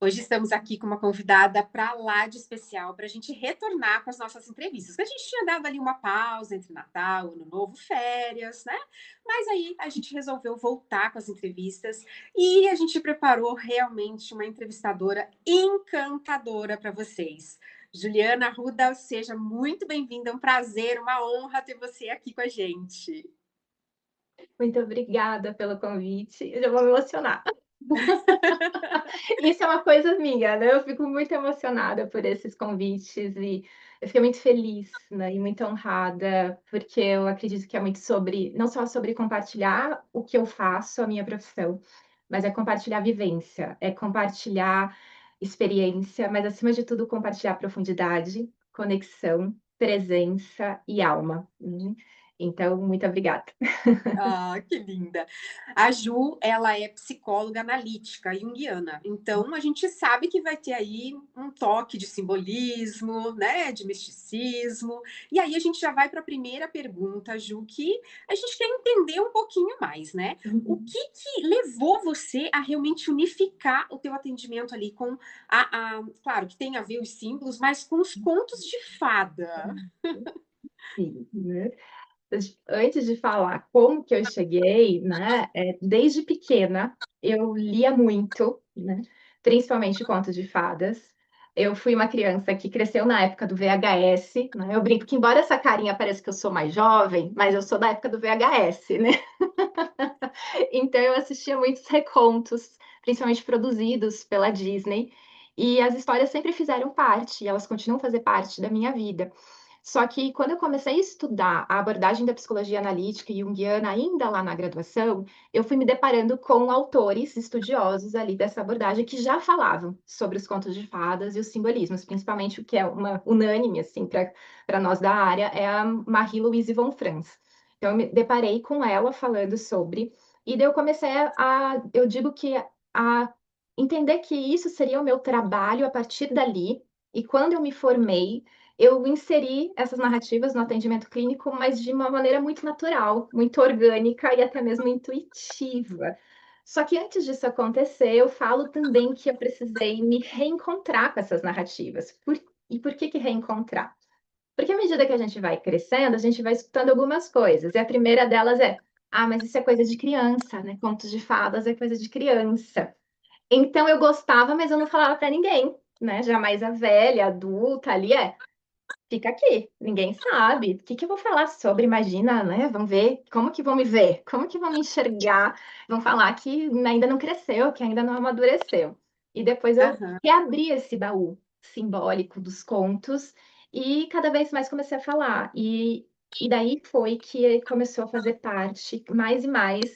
Hoje estamos aqui com uma convidada para lá de especial, para a gente retornar com as nossas entrevistas. A gente tinha dado ali uma pausa entre Natal, Ano Novo, férias, né? Mas aí a gente resolveu voltar com as entrevistas e a gente preparou realmente uma entrevistadora encantadora para vocês. Juliana Arruda, seja muito bem-vinda, é um prazer, uma honra ter você aqui com a gente. Muito obrigada pelo convite. Eu já vou me emocionar. Isso é uma coisa minha, né? Eu fico muito emocionada por esses convites e eu fiquei muito feliz, né? E muito honrada, porque eu acredito que é muito sobre, não só sobre compartilhar o que eu faço, a minha profissão, mas é compartilhar vivência, é compartilhar experiência, mas acima de tudo, compartilhar profundidade, conexão, presença e alma. Então, muito obrigada. Ah, que linda. A Ju, ela é psicóloga analítica junguiana. Então, a gente sabe que vai ter aí um toque de simbolismo, né, de misticismo. E aí a gente já vai para a primeira pergunta, Ju, que a gente quer entender um pouquinho mais, né? O que levou você a realmente unificar o teu atendimento ali com claro, que tem a ver os símbolos, mas com os contos de fada. Sim, né? Antes de falar como que eu cheguei, né, desde pequena eu lia muito, né, principalmente contos de fadas. Eu fui uma criança que cresceu na época do VHS, né? Eu brinco que embora essa carinha pareça que eu sou mais jovem, mas eu sou da época do VHS, né? Então eu assistia muitos recontos, principalmente produzidos pela Disney, e as histórias sempre fizeram parte, e elas continuam a fazer parte da minha vida. Só que quando eu comecei a estudar a abordagem da psicologia analítica e junguiana, ainda lá na graduação, eu fui me deparando com autores estudiosos ali dessa abordagem que já falavam sobre os contos de fadas e os simbolismos, principalmente o que é uma unânime assim para nós da área é a Marie-Louise von Franz. Então eu me deparei com ela falando sobre e daí eu comecei eu digo que a entender que isso seria o meu trabalho a partir dali. E quando eu me formei, eu inseri essas narrativas no atendimento clínico, mas de uma maneira muito natural, muito orgânica e até mesmo intuitiva. Só que antes disso acontecer, eu falo também que eu precisei me reencontrar com essas narrativas. E por que reencontrar? Porque à medida que a gente vai crescendo, a gente vai escutando algumas coisas. E a primeira delas é: ah, mas isso é coisa de criança, né? Contos de fadas é coisa de criança. Então eu gostava, mas eu não falava para ninguém, né? Jamais a velha, adulta ali fica aqui, ninguém sabe. O que que eu vou falar sobre? Imagina, né? Vão ver como que vão me ver, como que vão me enxergar, vão falar que ainda não cresceu, que ainda não amadureceu. E depois eu Aham. reabri esse baú simbólico dos contos e cada vez mais comecei a falar. E daí foi que começou a fazer parte mais e mais.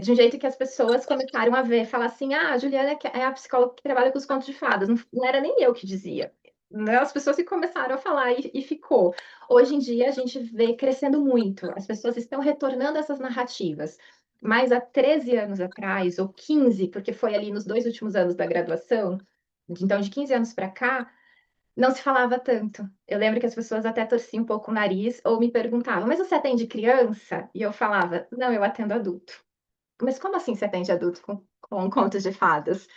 De um jeito que as pessoas começaram a ver, falar assim: ah, a Juliana é a psicóloga que trabalha com os contos de fadas. Não era nem eu que dizia, né, as pessoas que começaram a falar e ficou. Hoje em dia a gente vê crescendo muito, as pessoas estão retornando essas narrativas. Mas há 13 anos atrás, ou 15, porque foi ali nos 2 últimos anos da graduação, então de 15 anos para cá, não se falava tanto. Eu lembro que as pessoas até torciam um pouco o nariz ou me perguntavam: mas você atende criança? E eu falava: não, eu atendo adulto. Mas como assim você atende adulto com contos de fadas?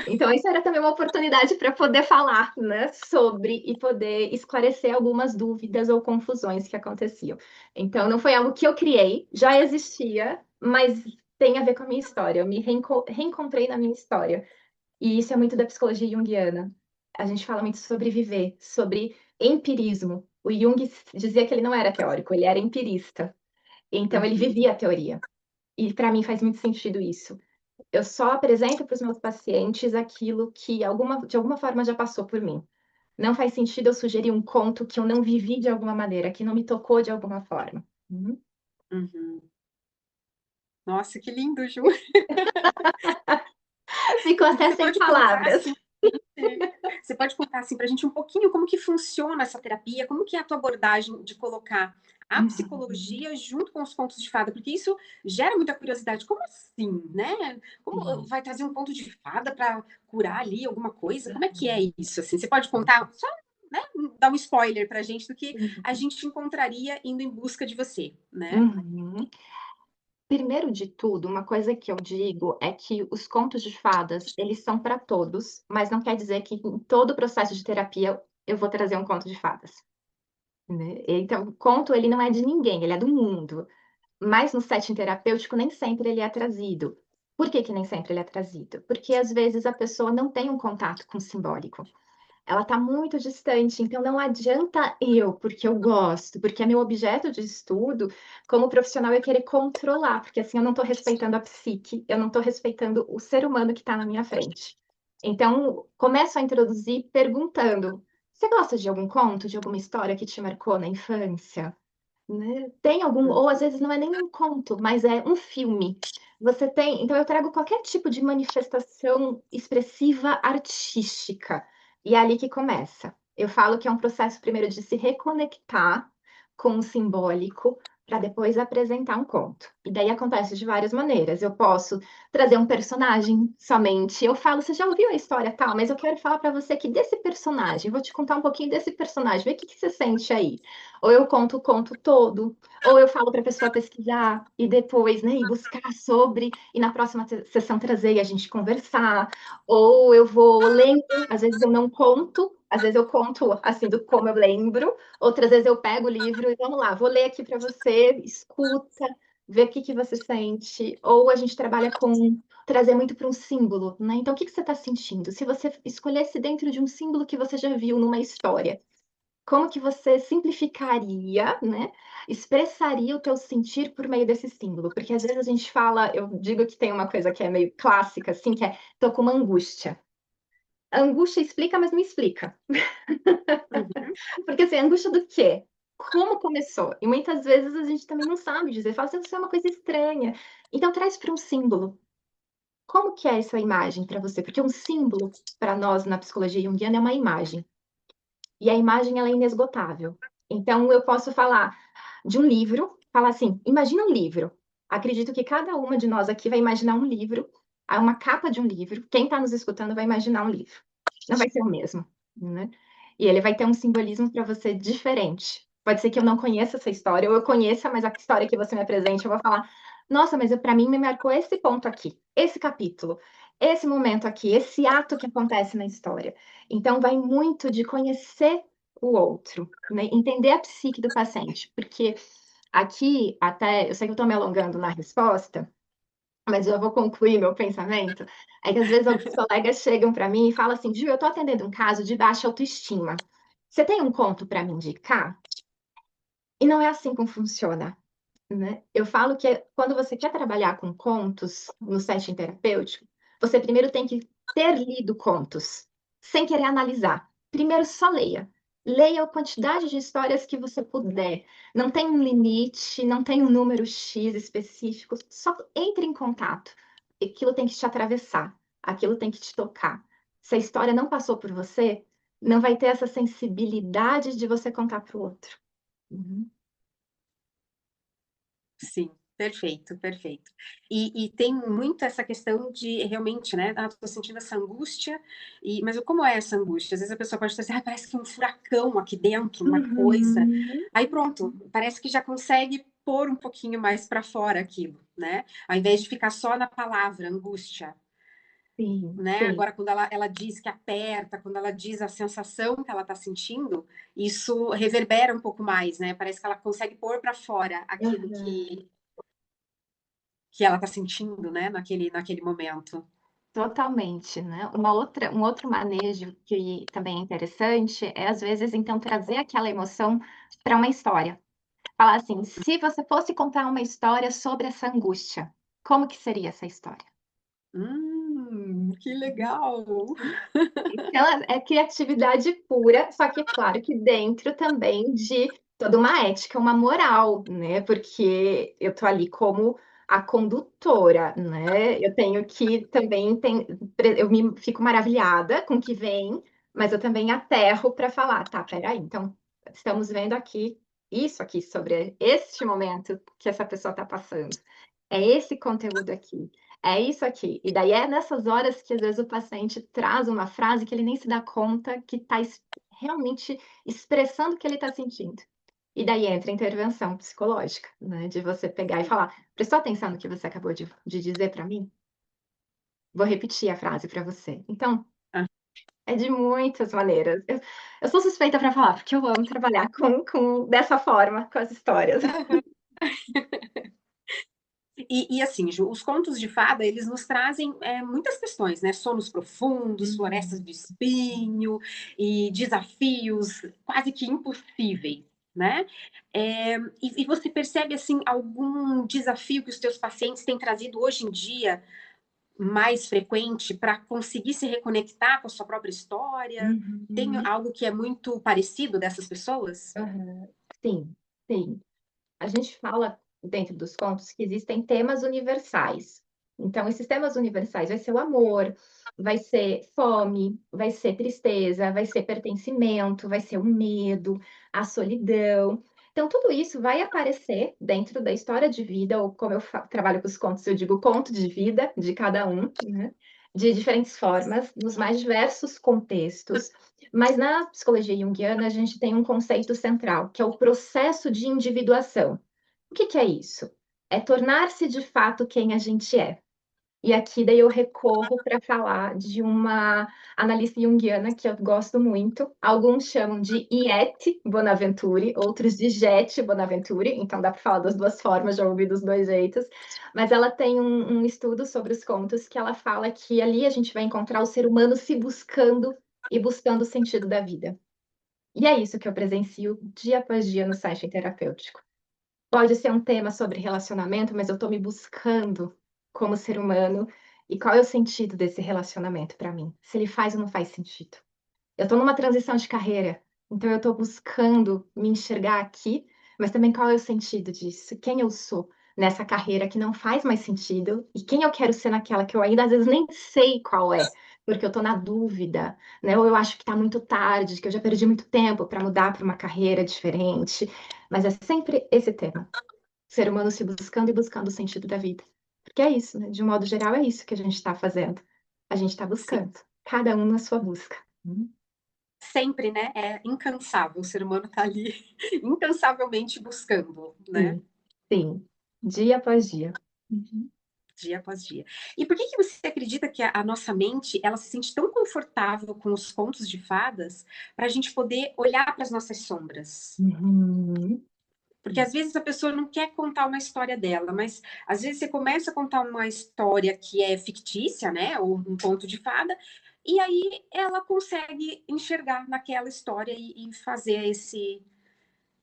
Então, isso era também uma oportunidade para poder falar, né, sobre e poder esclarecer algumas dúvidas ou confusões que aconteciam. Então, não foi algo que eu criei, já existia, mas tem a ver com a minha história. Eu me reencontrei na minha história. E isso é muito da psicologia junguiana. A gente fala muito sobre viver, sobre empirismo. O Jung dizia que ele não era teórico, ele era empirista. Então, ele Uhum. vivia a teoria. E para mim faz muito sentido isso. Eu só apresento para os meus pacientes aquilo que de alguma forma já passou por mim. Não faz sentido eu sugerir um conto que eu não vivi de alguma maneira, que não me tocou de alguma forma. Uhum. Uhum. Nossa, que lindo, Ju. Ficou até Você sem pode contar palavras. assim, você pode contar assim para a gente um pouquinho como que funciona essa terapia, como que é a tua abordagem de colocar a Uhum. psicologia junto com os contos de fada, porque isso gera muita curiosidade. Como assim, né? Como Sim. vai trazer um conto de fada para curar ali alguma coisa? Como é que é isso? Assim, você pode contar só, né, dar um spoiler para a gente do que a Uhum. gente encontraria indo em busca de você, né? Uhum. Primeiro de tudo, uma coisa que eu digo é que os contos de fadas, eles são para todos, mas não quer dizer que em todo o processo de terapia eu vou trazer um conto de fadas, né? Então, o conto, ele não é de ninguém, ele é do mundo. Mas no setting terapêutico, nem sempre ele é trazido. Por que que nem sempre ele é trazido? Porque às vezes a pessoa não tem um contato com o simbólico. Ela está muito distante, então não adianta eu, porque eu gosto, porque é meu objeto de estudo, como profissional, eu querer controlar, porque assim eu não estou respeitando a psique, eu não estou respeitando o ser humano que está na minha frente. Então, começo a introduzir perguntando: você gosta de algum conto, de alguma história que te marcou na infância? Né? Tem algum, ou às vezes não é nem um conto, mas é um filme. Você tem, então eu trago qualquer tipo de manifestação expressiva artística. E é ali que começa. Eu falo que é um processo primeiro de se reconectar com o simbólico para depois apresentar um conto. E daí acontece de várias maneiras. Eu posso trazer um personagem somente. Eu falo, você já ouviu a história tal, mas eu quero falar para você que desse personagem, vou te contar um pouquinho desse personagem, vê o que que você sente aí. Ou eu conto o conto todo, ou eu falo para a pessoa pesquisar e depois, né, ir buscar sobre, e na próxima sessão trazer e a gente conversar. Ou eu vou lendo, às vezes eu não conto, às vezes eu conto assim do como eu lembro, outras vezes eu pego o livro e vamos lá, vou ler aqui para você, escuta, vê o que que você sente. Ou a gente trabalha com trazer muito para um símbolo, né? Então, o que que você está sentindo? Se você escolhesse dentro de um símbolo que você já viu numa história, como que você simplificaria, né? Expressaria o teu sentir por meio desse símbolo? Porque às vezes a gente fala, eu digo que tem uma coisa que é meio clássica, assim, que é tô com uma angústia. A angústia explica, mas não explica. Uhum. Porque assim, angústia do quê? Como começou? E muitas vezes a gente também não sabe dizer, fala assim, isso é uma coisa estranha. Então traz para um símbolo. Como que é essa imagem para você? Porque um símbolo, para nós na psicologia junguiana, é uma imagem. E a imagem ela é inesgotável. Então eu posso falar de um livro, falar assim, imagina um livro. Acredito que cada uma de nós aqui vai imaginar um livro, uma capa de um livro. Quem está nos escutando vai imaginar um livro. Não vai ser o mesmo, né? E ele vai ter um simbolismo para você diferente. Pode ser que eu não conheça essa história, ou eu conheça, mas a história que você me apresente, eu vou falar, nossa, mas para mim me marcou esse ponto aqui, esse capítulo, esse momento aqui, esse ato que acontece na história. Então, vai muito de conhecer o outro, né? Entender a psique do paciente, porque aqui, até, eu sei que eu estou me alongando na resposta, mas eu vou concluir meu pensamento, é que às vezes alguns colegas chegam para mim e falam assim, Ju, eu estou atendendo um caso de baixa autoestima. Você tem um conto para me indicar? E não é assim que funciona, né? Eu falo que quando você quer trabalhar com contos no setting terapêutico, você primeiro tem que ter lido contos, sem querer analisar. Primeiro só leia. Leia a quantidade de histórias que você puder. Não tem um limite, não tem um número X específico, só entre em contato. Aquilo tem que te atravessar, aquilo tem que te tocar. Se a história não passou por você, não vai ter essa sensibilidade de você contar para o outro. Uhum. Sim, perfeito, perfeito. E tem muito essa questão de realmente, né? Ah, tô sentindo essa angústia, mas como é essa angústia? Às vezes a pessoa pode dizer, ah, parece que um furacão aqui dentro, uma coisa. Uhum. Aí pronto, parece que já consegue pôr um pouquinho mais para fora aquilo, né? Ao invés de ficar só na palavra angústia, Sim, né? sim. Agora, quando ela diz que aperta, quando ela diz a sensação que ela está sentindo, isso reverbera um pouco mais, né? Parece que ela consegue pôr para fora aquilo Aham. que ela está sentindo, né, naquele momento. Totalmente, né? Um outro manejo que também é interessante é, às vezes, então, trazer aquela emoção para uma história. Falar assim, se você fosse contar uma história sobre essa angústia, como que seria essa história? Que legal! Então, é criatividade pura, só que é claro que dentro também de toda uma ética, uma moral, né? Porque eu tô ali como a condutora, né? Eu tenho que também eu me fico maravilhada com o que vem, mas eu também aterro para falar, tá, peraí, então estamos vendo aqui isso aqui sobre este momento que essa pessoa está passando. É esse conteúdo aqui. É isso aqui. E daí é nessas horas que às vezes o paciente traz uma frase que ele nem se dá conta que está realmente expressando o que ele está sentindo. E daí entra a intervenção psicológica, né? De você pegar e falar: prestou atenção no que você acabou de dizer para mim? Vou repetir a frase para você. Então, Ah. é de muitas maneiras. Eu sou suspeita para falar, porque eu amo trabalhar dessa forma, com as histórias. E assim, Ju, os contos de fada, eles nos trazem muitas questões, né? Sonos profundos, florestas Uhum. de espinho e desafios quase que impossíveis, né? E você percebe, assim, algum desafio que os teus pacientes têm trazido hoje em dia mais frequente para conseguir se reconectar com a sua própria história? Tem Uhum. algo que é muito parecido dessas pessoas? Aham. Sim, sim. A gente fala dentro dos contos que existem temas universais. Então, esses temas universais vai ser o amor, vai ser fome, vai ser tristeza, vai ser pertencimento, vai ser o medo, a solidão. Então, tudo isso vai aparecer dentro da história de vida, ou como eu trabalho com os contos, eu digo conto de vida de cada um, né? De diferentes formas, nos mais diversos contextos. Mas na psicologia junguiana, a gente tem um conceito central, que é o processo de individuação. O que que é isso? É tornar-se de fato quem a gente é. E aqui daí eu recorro para falar de uma analista junguiana que eu gosto muito. Alguns chamam de Iete Bonaventure, outros de Jete Bonaventure, então dá para falar das duas formas, já ouvi dos dois jeitos. Mas ela tem um estudo sobre os contos que ela fala que ali a gente vai encontrar o ser humano se buscando e buscando o sentido da vida. E é isso que eu presencio dia após dia no site terapêutico. Pode ser um tema sobre relacionamento, mas eu estou me buscando como ser humano e qual é o sentido desse relacionamento para mim? Se ele faz ou não faz sentido. Eu estou numa transição de carreira, então eu estou buscando me enxergar aqui, mas também qual é o sentido disso? Quem eu sou nessa carreira que não faz mais sentido e quem eu quero ser naquela que eu ainda às vezes nem sei qual é, porque eu estou na dúvida, né? Ou eu acho que está muito tarde, que eu já perdi muito tempo para mudar para uma carreira diferente, mas é sempre esse tema. Ser humano se buscando e buscando o sentido da vida. Porque é isso, né? De um modo geral, é isso que a gente está fazendo. A gente está Sim. buscando, cada um na sua busca. Sempre, né? É incansável. O ser humano está ali incansavelmente buscando, né? Sim, sim. Dia após dia. Uhum. Dia após dia. E por que que você acredita que a nossa mente ela se sente tão confortável com os contos de fadas para a gente poder olhar para as nossas sombras? Uhum. Porque às vezes a pessoa não quer contar uma história dela, mas às vezes você começa a contar uma história que é fictícia, né? Ou um conto de fada, e aí ela consegue enxergar naquela história e fazer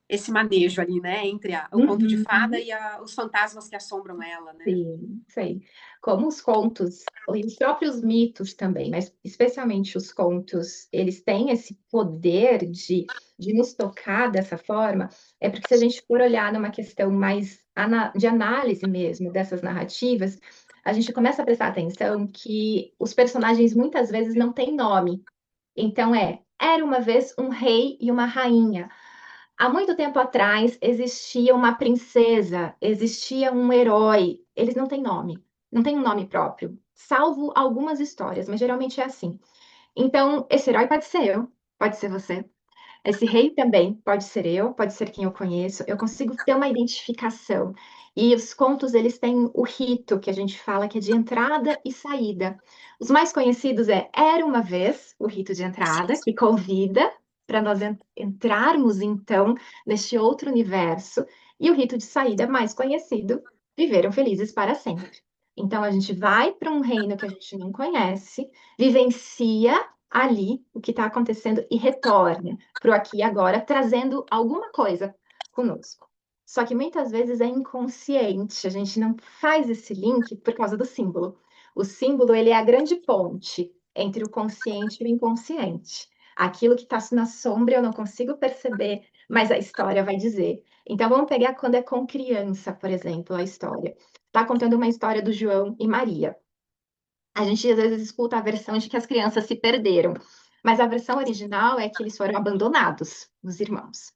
esse manejo ali, né? Entre o conto de fada Uhum. e os fantasmas que assombram ela, né? Sim, sei. Como os contos, e os próprios mitos também, mas especialmente os contos, eles têm esse poder de nos tocar dessa forma, é porque se a gente for olhar numa questão mais de análise mesmo dessas narrativas, a gente começa a prestar atenção que os personagens muitas vezes não têm nome. Então era uma vez um rei e uma rainha. Há muito tempo atrás existia uma princesa, existia um herói. Eles não têm nome, não têm um nome próprio, salvo algumas histórias, mas geralmente é assim. Então, esse herói pode ser eu, pode ser você. Esse rei também pode ser eu, pode ser quem eu conheço. Eu consigo ter uma identificação. E os contos, eles têm o rito que a gente fala que é de entrada e saída. Os mais conhecidos é Era uma vez, o rito de entrada, que convida para nós entrarmos então neste outro universo. E o rito de saída mais conhecido, Viveram Felizes para Sempre. Então a gente vai para um reino que a gente não conhece, vivencia ali o que está acontecendo e retorna para o aqui e agora, trazendo alguma coisa conosco. Só que muitas vezes é inconsciente, a gente não faz esse link por causa do símbolo. O símbolo, ele é a grande ponte entre o consciente e o inconsciente. Aquilo que está na sombra eu não consigo perceber, mas a história vai dizer. Então vamos pegar quando é com criança, por exemplo, a história. Está contando uma história do João e Maria. A gente às vezes escuta a versão de que as crianças se perderam, mas a versão original é que eles foram abandonados, os irmãos.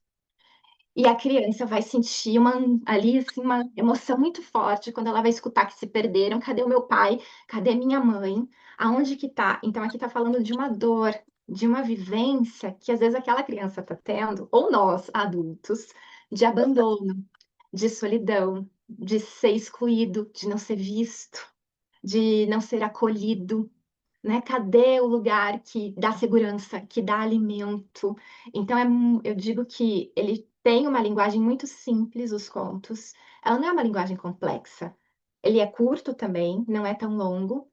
E a criança vai sentir ali assim, uma emoção muito forte quando ela vai escutar que se perderam. Cadê o meu pai? Cadê minha mãe? Aonde que tá? Então aqui tá falando de uma dor, de uma vivência que às vezes aquela criança tá tendo, ou nós, adultos, de abandono, de solidão, de ser excluído, de não ser visto, de não ser acolhido, né? Cadê o lugar que dá segurança, que dá alimento? Então, eu digo que ele tem uma linguagem muito simples, os contos. Ela não é uma linguagem complexa. Ele é curto também, não é tão longo,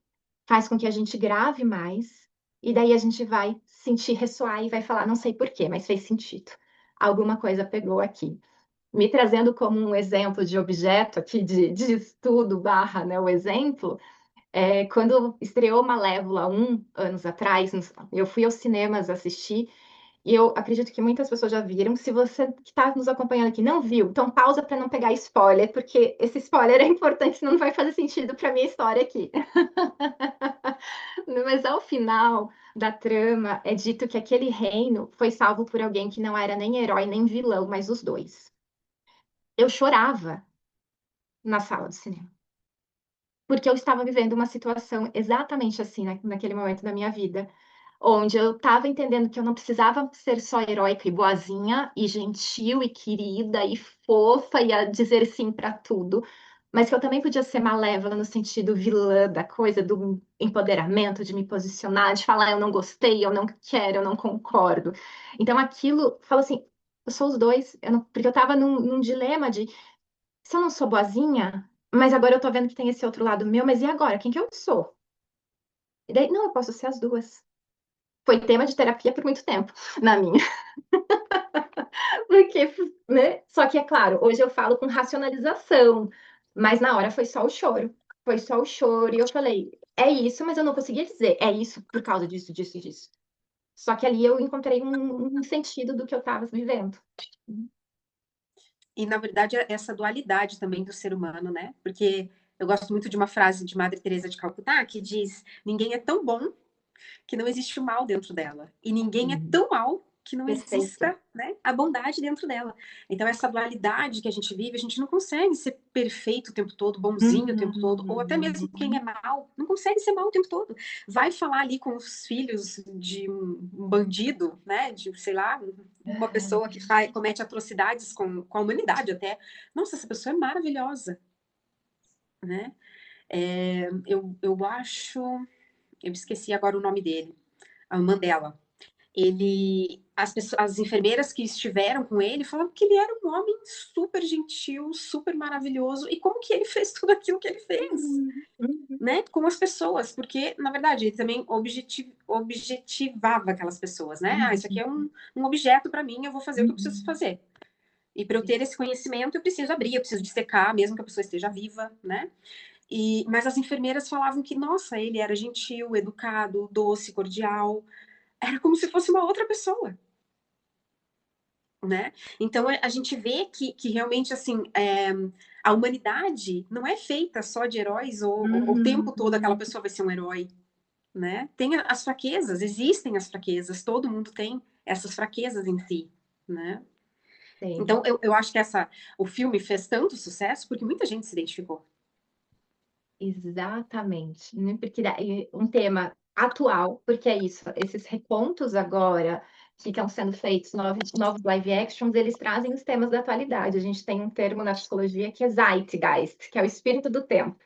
faz com que a gente grave mais, e daí a gente vai sentir ressoar e vai falar, não sei por quê, mas fez sentido. Alguma coisa pegou aqui. Me trazendo como um exemplo de objeto aqui de estudo barra, né, o exemplo, quando estreou Malévola 1 anos atrás, eu fui aos cinemas assistir, e eu acredito que muitas pessoas já viram. Se você que está nos acompanhando aqui não viu, então pausa para não pegar spoiler, porque esse spoiler é importante, senão não vai fazer sentido para minha história aqui. Mas ao final da trama é dito que aquele reino foi salvo por alguém que não era nem herói nem vilão, mas os dois. Eu chorava na sala do cinema, porque eu estava vivendo uma situação exatamente assim naquele momento da minha vida, onde eu estava entendendo que eu não precisava ser só heróica e boazinha, e gentil, e querida, e fofa, e a dizer sim para tudo, mas que eu também podia ser malévola no sentido vilã da coisa, do empoderamento, de me posicionar, de falar eu não gostei, eu não quero, eu não concordo. Então aquilo, falo assim, eu sou os dois, porque eu estava num dilema de se eu não sou boazinha, mas agora eu tô vendo que tem esse outro lado meu, mas e agora? Quem que eu sou? E daí, não, eu posso ser as duas. Foi tema de terapia por muito tempo na minha. Porque, né? Só que, é claro, hoje eu falo com racionalização, mas na hora foi só o choro. Foi só o choro. E eu falei, é isso, mas eu não conseguia dizer, é isso por causa disso, disso e disso. Só que ali eu encontrei um sentido do que eu estava vivendo. E, na verdade, essa dualidade também do ser humano, né? Porque eu gosto muito de uma frase de Madre Teresa de Calcutá que diz: ninguém é tão bom que não existe o mal dentro dela. E ninguém é Sim, tão mal que não perfeito. exista, né, a bondade dentro dela. Então, essa dualidade que a gente vive, a gente não consegue ser perfeito o tempo todo, bonzinho o tempo todo, ou até mesmo quem é Uhum. mal, não consegue ser mal o tempo todo. Vai falar ali com os filhos de um bandido, né, de, sei lá, uma pessoa que comete atrocidades com a humanidade até. Nossa, essa pessoa é maravilhosa, né? Eu acho, eu esqueci agora o nome dele, a Mandela. As enfermeiras que estiveram com ele falavam que ele era um homem super gentil, super maravilhoso, e como que ele fez tudo aquilo que ele fez, Uhum. Uhum. né, com as pessoas, porque, na verdade, ele também objetivava aquelas pessoas, né, isso aqui é Uhum. um objeto para mim, eu vou fazer o que eu preciso Uhum. fazer, e para eu ter esse conhecimento, eu preciso abrir, eu preciso dissecar, mesmo que a pessoa esteja viva, né, mas as enfermeiras falavam que, nossa, ele era gentil, educado, doce, cordial, era como se fosse uma outra pessoa, né? Então a gente vê que realmente assim a humanidade não é feita só de heróis ou o tempo todo aquela Uhum. pessoa vai ser um herói, né? Tem as fraquezas, existem as fraquezas, todo mundo tem essas fraquezas em si, né? Tem, Então eu acho que o filme fez tanto sucesso porque muita gente se identificou. exatamente, né? Porque daí um tema atual, porque é isso, esses recontos agora que estão sendo feitos, novos live actions, eles trazem os temas da atualidade. A gente tem um termo na psicologia que é Zeitgeist, que é o espírito do tempo.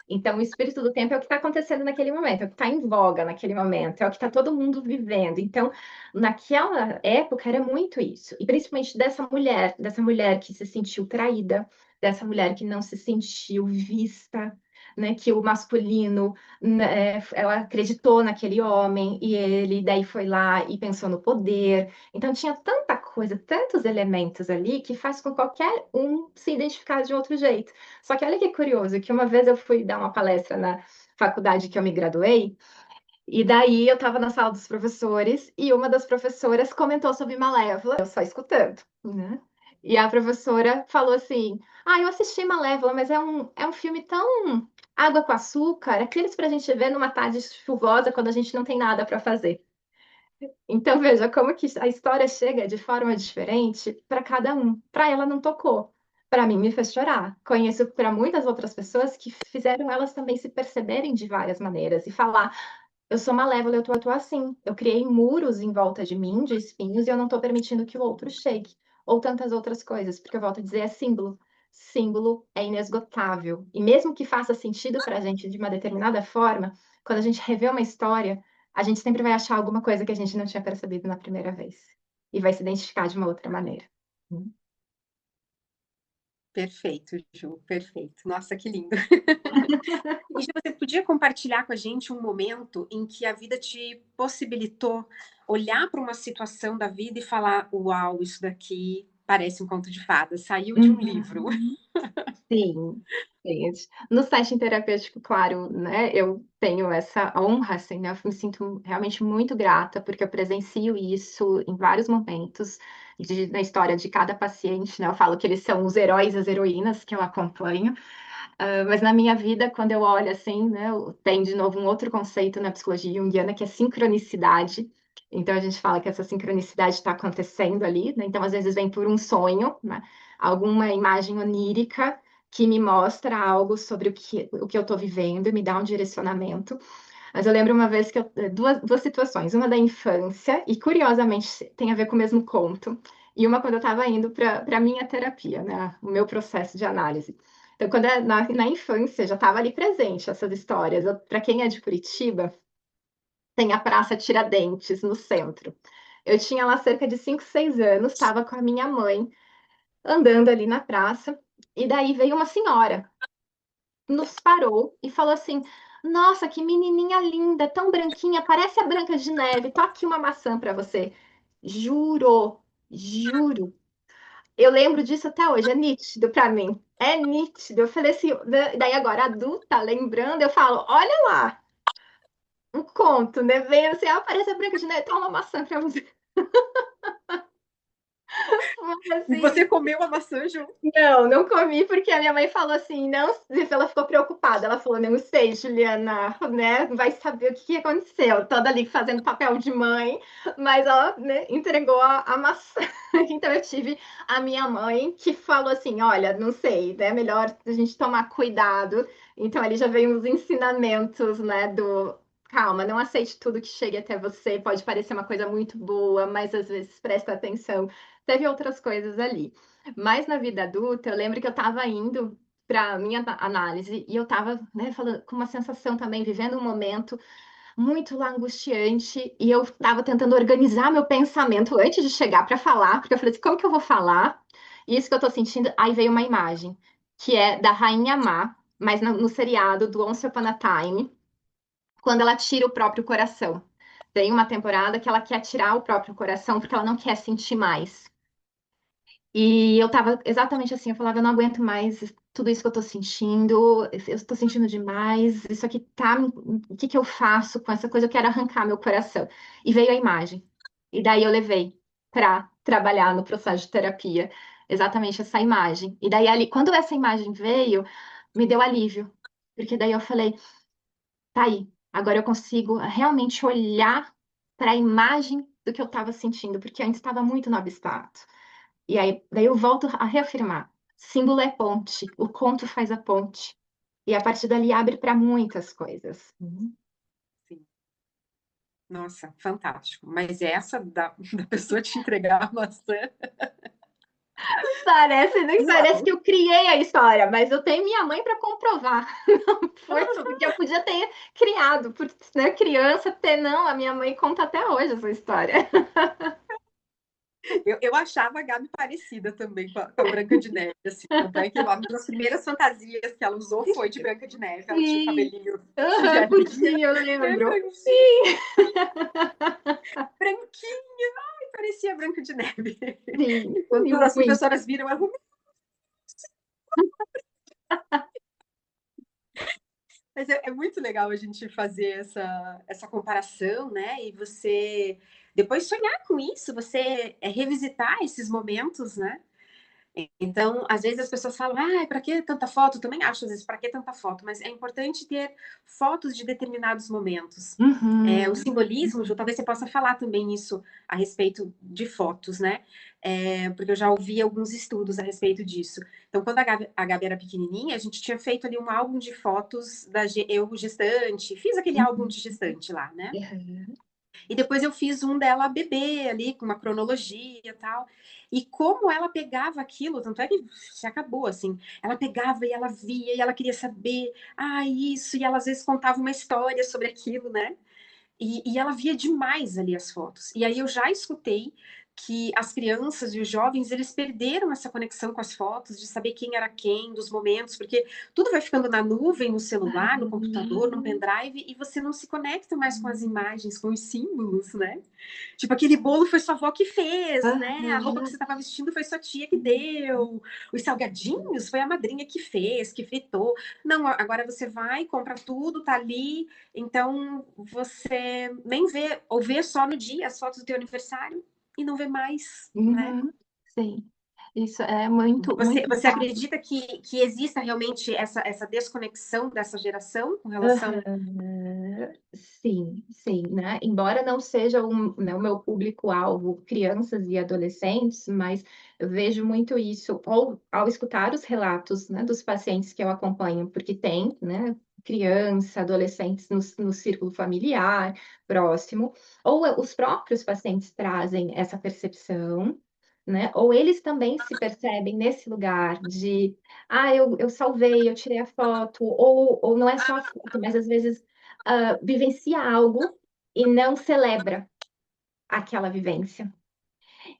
Então, o espírito do tempo é o que está acontecendo naquele momento, é o que está em voga naquele momento, é o que está todo mundo vivendo. Então, naquela época era muito isso, e principalmente dessa mulher que se sentiu traída, dessa mulher que não se sentiu vista, né, que o masculino, né, ela acreditou naquele homem e ele daí foi lá e pensou no poder. Então tinha tanta coisa, tantos elementos ali que faz com qualquer um se identificar de outro jeito. Só que olha que curioso, que uma vez eu fui dar uma palestra na faculdade que eu me graduei, e daí eu estava na sala dos professores e uma das professoras comentou sobre Malévola, eu só escutando, né? E a professora falou assim: Ah, eu assisti Malévola, mas é um filme tão água com açúcar, aqueles para a gente ver numa tarde chuvosa quando a gente não tem nada para fazer. Então veja como que a história chega de forma diferente para cada um. Para ela não tocou, para mim me fez chorar. Conheço para muitas outras pessoas que fizeram elas também se perceberem de várias maneiras e falar eu sou malévola, eu tô assim. Eu criei muros em volta de mim, de espinhos, e eu não tô permitindo que o outro chegue. ou tantas outras coisas, porque eu volto a dizer, é símbolo. Símbolo é inesgotável. E mesmo que faça sentido para a gente de uma determinada forma, quando a gente revê uma história, a gente sempre vai achar alguma coisa que a gente não tinha percebido na primeira vez. E vai se identificar de uma outra maneira. Perfeito, Ju, perfeito. Nossa, que lindo. E Ju, você podia compartilhar com a gente um momento em que a vida te possibilitou olhar para uma situação da vida e falar: Uau, isso daqui parece um conto de fadas, saiu de um livro. Uhum. Sim, sim. No setting terapêutico, claro, né, eu tenho essa honra, assim, né, eu me sinto realmente muito grata, porque eu presencio isso em vários momentos na história de cada paciente, né, eu falo que eles são os heróis e as heroínas que eu acompanho, mas na minha vida, quando eu olho assim, né, tem de novo um outro conceito na psicologia junguiana, que é sincronicidade. Então a gente fala que essa sincronicidade está acontecendo ali, né? Então às vezes vem por um sonho, né? Alguma imagem onírica que me mostra algo sobre o que eu estou vivendo e me dá um direcionamento. Mas eu lembro uma vez que duas situações, uma da infância, e curiosamente tem a ver com o mesmo conto, e uma quando eu estava indo para a minha terapia, né? O meu processo de análise. Então, quando na infância já estava ali presente essas histórias. Para quem é de Curitiba, tem a Praça Tiradentes, no centro. Eu tinha lá cerca de 5, 6 anos, estava com a minha mãe andando ali na praça, e daí veio uma senhora, nos parou e falou assim: Nossa, que menininha linda, tão branquinha, parece a Branca de Neve, tô aqui uma maçã para você. Juro, juro. Eu lembro disso até hoje, é nítido para mim. É nítido. Eu falei assim, daí agora adulta, lembrando, eu falo, olha lá, um conto, né? Vem assim, aparece a Branca de Neve, tá uma maçã para você. Mas, E assim, você comeu a maçã, Ju? não, não comi porque a minha mãe falou assim, não, ela ficou preocupada. Ela falou, não sei, Juliana, né? Vai saber o que aconteceu. Toda ali fazendo papel de mãe, mas ela, né, entregou a maçã. Então eu tive a minha mãe que falou assim, olha, não sei, né? Melhor a gente tomar cuidado. Então ali já veio uns ensinamentos, né? Do calma, não aceite tudo que chegue até você. Pode parecer uma coisa muito boa, mas às vezes presta atenção. Teve outras coisas ali. Mas na vida adulta, eu lembro que eu estava indo para minha análise e eu estava, né, falando com uma sensação também, vivendo um momento muito lá angustiante e eu estava tentando organizar meu pensamento antes de chegar para falar, porque eu falei assim, como que eu vou falar? Isso que eu estou sentindo, aí veio uma imagem que é da Rainha Má, mas no seriado do Once Upon a Time, quando ela tira o próprio coração. Tem uma temporada que ela quer tirar o próprio coração porque ela não quer sentir mais. E eu tava exatamente assim, eu falava, eu não aguento mais tudo isso que eu tô sentindo, eu tô sentindo demais, isso aqui tá, o que que eu faço com essa coisa? Eu quero arrancar meu coração. E veio a imagem. E daí eu levei para trabalhar no processo de terapia, exatamente essa imagem. E daí ali, quando essa imagem veio, me deu alívio, porque daí eu falei, tá aí, agora eu consigo realmente olhar para a imagem do que eu estava sentindo, porque antes estava muito no abstrato. E aí, daí eu volto a reafirmar: símbolo é ponte, o conto faz a ponte. E a partir dali abre para muitas coisas. Sim. Nossa, fantástico. Mas essa da pessoa te entregar a maçã. Parece, nem parece Uau! que eu criei a história, mas eu tenho minha mãe para comprovar. Não foi porque eu podia ter criado, por né, criança ter, não, a minha mãe conta até hoje essa história. Eu achava a Gabi parecida também com a Branca de Neve, assim. Tanto é que uma das primeiras fantasias que ela usou foi de Branca de Neve. Ela tinha o Sim, cabelinho uhum, tigelinha, curtinho, eu bem lembro. branquinho, branquinha. Ai, parecia Branca de Neve. Sim, Quando sim, as muito. professoras viram, ela mas é muito legal a gente fazer essa comparação, né? E você depois sonhar com isso, você revisitar esses momentos, né? Então, às vezes as pessoas falam, ah, para que tanta foto? Eu também acho, às vezes, para que tanta foto? Mas é importante ter fotos de determinados momentos. O Uhum. simbolismo, Ju, talvez você possa falar também isso a respeito de fotos, né? Porque eu já ouvi alguns estudos a respeito disso. Então, quando a Gabi era pequenininha, a gente tinha feito ali um álbum de fotos eu gestante, fiz aquele álbum Uhum. de gestante lá, né? Uhum. E depois eu fiz um dela bebê ali, com uma cronologia e tal. E como ela pegava aquilo, tanto é que se acabou, assim. Ela pegava e ela via e ela queria saber, isso, e ela às vezes contava uma história sobre aquilo, né? E ela via demais ali as fotos. E aí eu já escutei que as crianças e os jovens, eles perderam essa conexão com as fotos, de saber quem era quem, dos momentos, porque tudo vai ficando na nuvem, no celular, no computador, no pendrive, e você não se conecta mais com as imagens, com os símbolos, né? Tipo, aquele bolo foi sua avó que fez, né? A roupa que você estava vestindo foi sua tia que deu. Os salgadinhos foi a madrinha que fez, que fritou. Não, agora você vai, compra tudo, tá ali. Então, você nem vê, ou vê só no dia as fotos do teu aniversário e não vê mais, né? Uhum, sim. Isso é muito, Você, muito você fácil. acredita que exista realmente essa desconexão dessa geração com relação... Aham, sim, sim, né? Embora não seja né, o meu público-alvo, crianças e adolescentes, mas eu vejo muito isso ao escutar os relatos, né, dos pacientes que eu acompanho, porque tem, né, criança, adolescentes no círculo familiar próximo, ou os próprios pacientes trazem essa percepção, né? Ou eles também se percebem nesse lugar de eu salvei, eu tirei a foto, ou não é só a foto, mas às vezes vivencia algo e não celebra aquela vivência.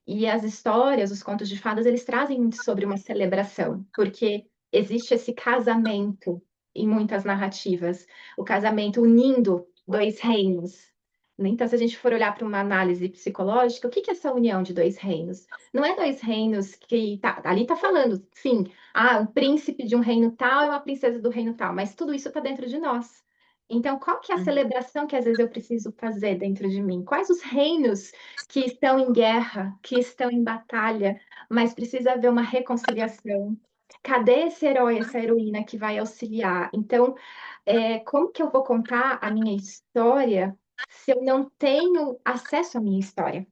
E as histórias, os contos de fadas, eles trazem muito sobre uma celebração, porque existe esse casamento em muitas narrativas, o casamento unindo dois reinos. Então, se a gente for olhar para uma análise psicológica, o que é essa união de dois reinos? Não é dois reinos que ali está falando, sim, um príncipe de um reino tal e uma princesa do reino tal, mas tudo isso está dentro de nós. Então, qual que é a Uhum, celebração que às vezes eu preciso fazer dentro de mim? Quais os reinos que estão em guerra, que estão em batalha, mas precisa haver uma reconciliação? Cadê esse herói, essa heroína que vai auxiliar? Então, como que eu vou contar a minha história se eu não tenho acesso à minha história?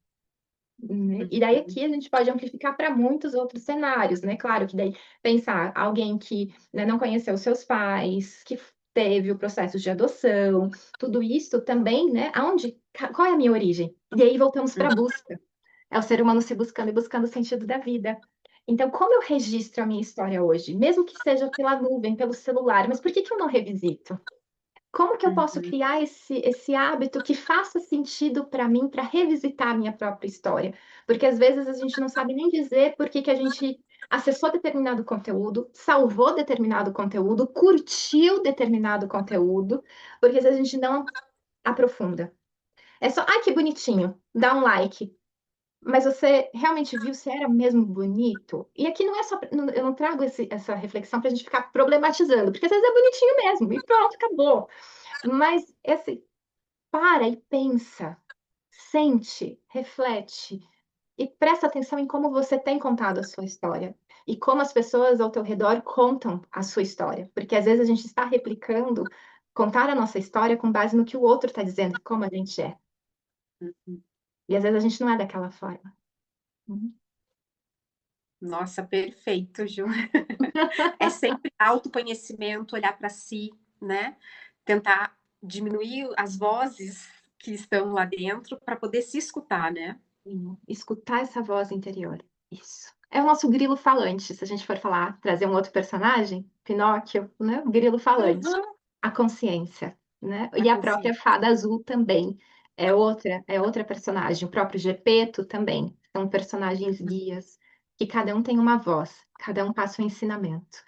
Né? E daí uhum, aqui a gente pode amplificar para muitos outros cenários, né? Claro que daí pensar alguém que, né, não conheceu seus pais, que teve o processo de adoção, tudo isso também, né? Qual é a minha origem? E aí voltamos para a uhum, busca. É o ser humano se buscando e buscando o sentido da vida. Então, como eu registro a minha história hoje? Mesmo que seja pela nuvem, pelo celular, mas por que que eu não revisito? Como que eu posso uhum, criar esse hábito que faça sentido para mim, para revisitar a minha própria história? Porque às vezes a gente não sabe nem dizer por que que a gente acessou determinado conteúdo, salvou determinado conteúdo, curtiu determinado conteúdo, porque às vezes a gente não aprofunda. É só, ai, que bonitinho, dá um like. Mas você realmente viu se era mesmo bonito? E aqui não é só, eu não trago essa reflexão para a gente ficar problematizando, porque às vezes é bonitinho mesmo, e pronto, acabou. Mas esse para e pensa, sente, reflete e presta atenção em como você tem contado a sua história e como as pessoas ao teu redor contam a sua história, porque às vezes a gente está replicando contar a nossa história com base no que o outro está dizendo, como a gente é. uhum. E às vezes a gente não é daquela forma. Uhum. Nossa, perfeito, Ju. É sempre autoconhecimento, olhar para si, né? Tentar diminuir as vozes que estão lá dentro para poder se escutar, né? Sim, escutar essa voz interior. Isso. É o nosso grilo falante, se a gente for falar, trazer um outro personagem, Pinóquio, né? O grilo falante. Uhum. A consciência, né? A E a própria consciência. fada azul também é outra personagem. O próprio Gepeto também. São personagens guias que cada um tem uma voz, cada um passa um ensinamento.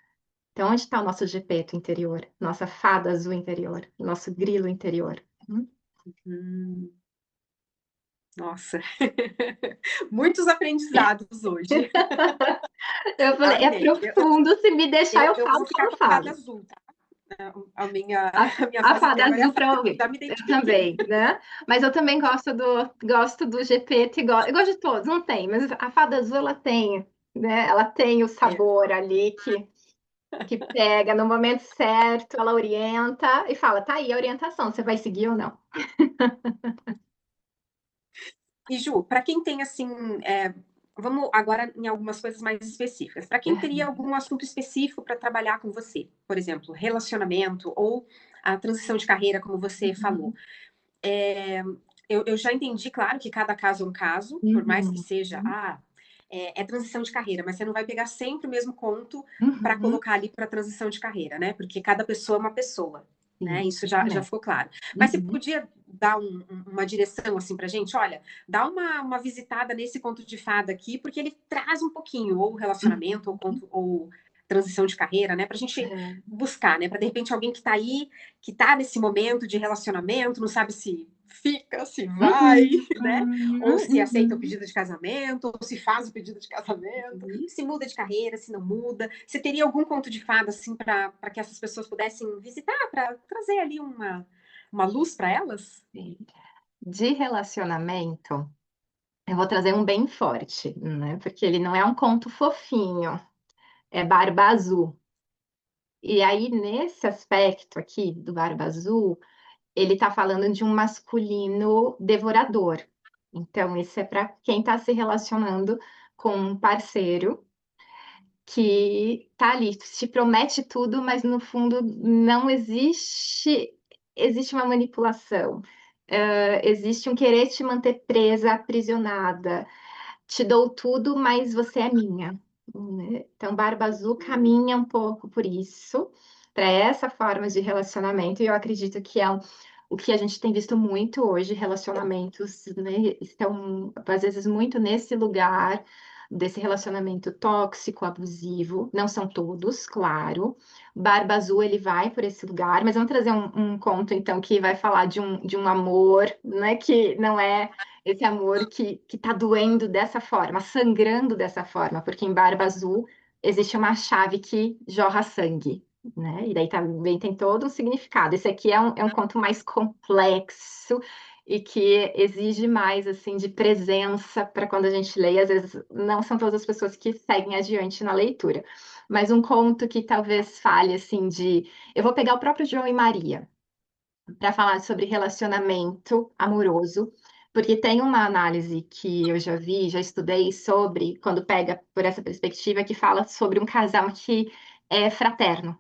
Então, onde está o nosso Gepeto interior? Nossa fada azul interior? Nosso grilo interior? Hum, nossa, muitos aprendizados hoje. Eu falei, é Amei. profundo, se me deixar eu Eu vou falo, ficar falo, com a fada falo. azul, tá? A minha, A, a minha a voz fada interior é a azul fada para azul. ouvir. Já me Eu identifiquei. também, né? Mas eu também gosto do GPT, eu gosto de todos, não tem, mas a fada azul ela tem, né? Ela tem o É. sabor ali que pega no momento certo, ela orienta e fala, tá aí a orientação, você vai seguir ou não? E Ju, para quem tem assim, vamos agora em algumas coisas mais específicas. Para quem teria algum assunto específico para trabalhar com você, por exemplo, relacionamento ou a transição de carreira, como você falou. Uhum. eu já entendi, claro, que cada caso é um caso, por mais que Uhum, seja, é transição de carreira, mas você não vai pegar sempre o mesmo conto para uhum, colocar ali para transição de carreira, né? Porque cada pessoa é uma pessoa, né? Isso isso já mesmo. ficou claro. Mas você Uhum, podia dar uma direção assim para gente? Olha, dá uma visitada nesse conto de fada aqui, porque ele traz um pouquinho, ou relacionamento, ou uhum. conto, ou transição de carreira, né? Para a gente É. buscar, né? Para de repente alguém que está aí, que está nesse momento de relacionamento, não sabe se fica, se vai, Uhum, né? Ou se aceita o uhum. pedido de casamento, ou se faz o pedido de casamento, se muda de carreira, se não muda. Você teria algum conto de fada, assim, para que essas pessoas pudessem visitar, para trazer ali uma luz para elas? Sim. De relacionamento, eu vou trazer um bem forte, né? Porque ele não é um conto fofinho, é Barba Azul. E aí, nesse aspecto aqui do Barba Azul, ele tá falando de um masculino devorador. Então, isso é para quem está se relacionando com um parceiro que tá ali, te promete tudo, mas no fundo não existe uma manipulação. Existe um querer te manter presa, aprisionada. Te dou tudo, mas você é minha, né? Então, Barba Azul caminha um pouco por isso, para essa forma de relacionamento, e eu acredito que é o que a gente tem visto muito hoje, relacionamentos, né, estão, às vezes, muito nesse lugar desse relacionamento tóxico, abusivo, não são todos, claro. Barba Azul, ele vai por esse lugar, mas vamos trazer um conto, então, que vai falar de um amor, né, que não é esse amor que tá doendo dessa forma, sangrando dessa forma, porque em Barba Azul existe uma chave que jorra sangue, né? E daí também tem todo um significado. Esse aqui é um conto mais complexo e que exige mais, assim, de presença para quando a gente lê. Às vezes não são todas as pessoas que seguem adiante na leitura. Mas um conto que talvez fale, assim, de... Eu vou pegar o próprio João e Maria para falar sobre relacionamento amoroso, porque tem uma análise que eu já vi, já estudei sobre, quando pega por essa perspectiva, que fala sobre um casal que é fraterno,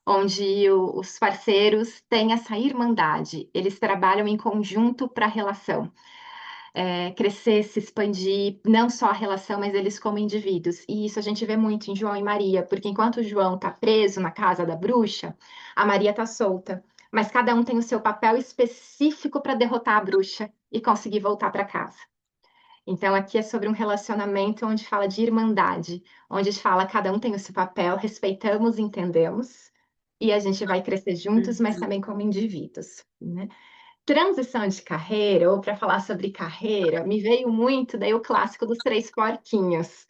onde os parceiros têm essa irmandade, eles trabalham em conjunto para a relação. Crescer, se expandir, não só a relação, mas eles como indivíduos. E isso a gente vê muito em João e Maria, porque enquanto o João está preso na casa da bruxa, a Maria está solta. Mas cada um tem o seu papel específico para derrotar a bruxa e conseguir voltar para casa. Então, aqui é sobre um relacionamento onde fala de irmandade, onde fala cada um tem o seu papel, respeitamos, entendemos, e a gente vai crescer juntos, mas também como indivíduos, né? Transição de carreira, ou para falar sobre carreira, me veio muito daí o clássico dos três porquinhos,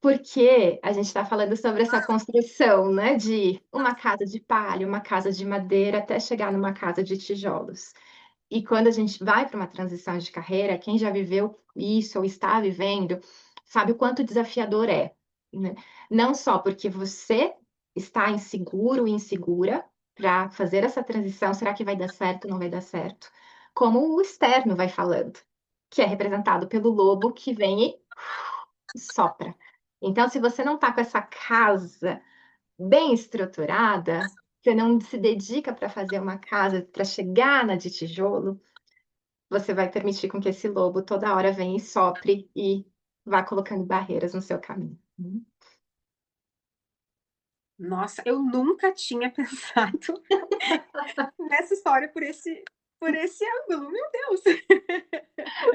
porque a gente está falando sobre essa construção, né, de uma casa de palha, uma casa de madeira, até chegar numa casa de tijolos. E quando a gente vai para uma transição de carreira, quem já viveu isso ou está vivendo, sabe o quanto desafiador é, né? Não só porque você está inseguro e insegura para fazer essa transição, será que vai dar certo, não vai dar certo? Como o externo vai falando, que é representado pelo lobo que vem e sopra. Então, se você não está com essa casa bem estruturada, você não se dedica para fazer uma casa, para chegar na de tijolo, você vai permitir com que esse lobo toda hora venha e sopre e vá colocando barreiras no seu caminho. Nossa, eu nunca tinha pensado nessa história por esse ângulo, meu Deus.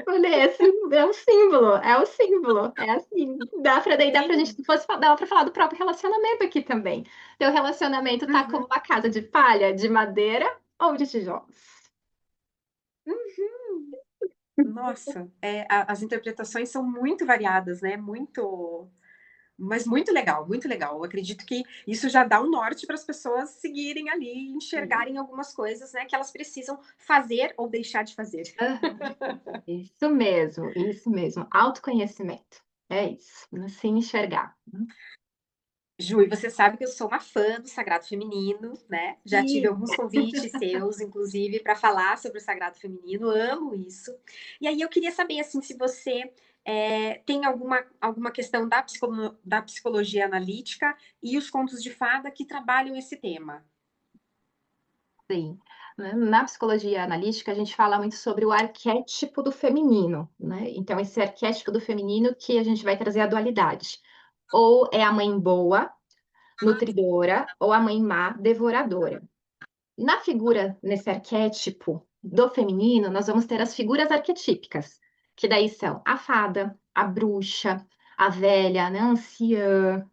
Olha, esse é o símbolo, é o símbolo, é assim. Dá pra gente, Sim. se fosse, dá pra falar do próprio relacionamento aqui também. Teu relacionamento tá como Uhum. uma casa de palha, de madeira ou de tijolos? Nossa, as interpretações são muito variadas, né? Mas muito legal, muito legal. Eu acredito que isso já dá um norte para as pessoas seguirem ali, Sim. enxergarem algumas coisas, né, que elas precisam fazer ou deixar de fazer. Aham. Isso mesmo, isso mesmo. Autoconhecimento. É isso. Se enxergar. Ju, e você sabe que eu sou uma fã do Sagrado Feminino, né? Já tive Sim. alguns convites seus, inclusive, para falar sobre o Sagrado Feminino, amo isso. E aí eu queria saber, assim, se você tem alguma questão da psicologia analítica e os contos de fada que trabalham esse tema. Sim. né? Na psicologia analítica, a gente fala muito sobre o arquétipo do feminino, né? Então, esse arquétipo do feminino que a gente vai trazer a dualidade. Ou é a mãe boa, nutridora, ou a mãe má, devoradora. Na figura, nesse arquétipo do feminino, nós vamos ter as figuras arquetípicas, que daí são a fada, a bruxa, a velha, né, a anciã,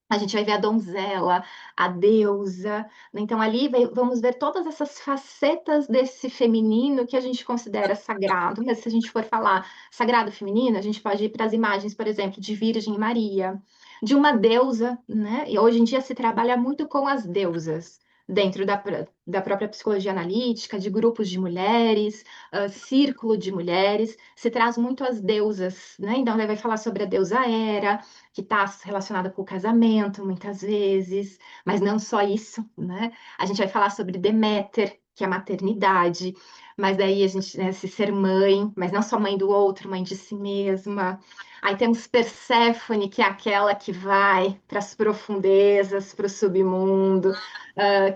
a gente vai ver a donzela, a deusa, né? Então ali vamos ver todas essas facetas desse feminino que a gente considera sagrado, mas se a gente for falar sagrado feminino, a gente pode ir para as imagens, por exemplo, de Virgem Maria, de uma deusa, né? E hoje em dia se trabalha muito com as deusas. Dentro da própria psicologia analítica, de grupos de mulheres, círculo de mulheres, se traz muito as deusas, né? Então, ele vai falar sobre a deusa Hera, que está relacionada com o casamento, muitas vezes, mas não só isso, né? A gente vai falar sobre Deméter, que é a maternidade, mas daí a gente, né, se ser mãe, mas não só mãe do outro, mãe de si mesma. Aí temos Perséfone, que é aquela que vai para as profundezas, para o submundo,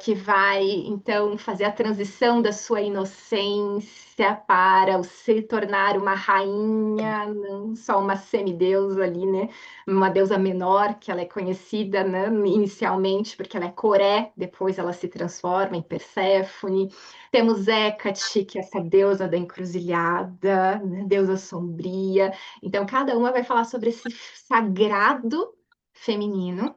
que vai, então, fazer a transição da sua inocência para o se tornar uma rainha, não só uma semideusa ali, né? Uma deusa menor, que ela é conhecida, né, inicialmente, porque ela é Coré, depois ela se transforma em Perséfone. Temos Hécate, que é essa deusa da encruzilhada, né, deusa sombria. Então, cada uma vai falar sobre esse sagrado feminino.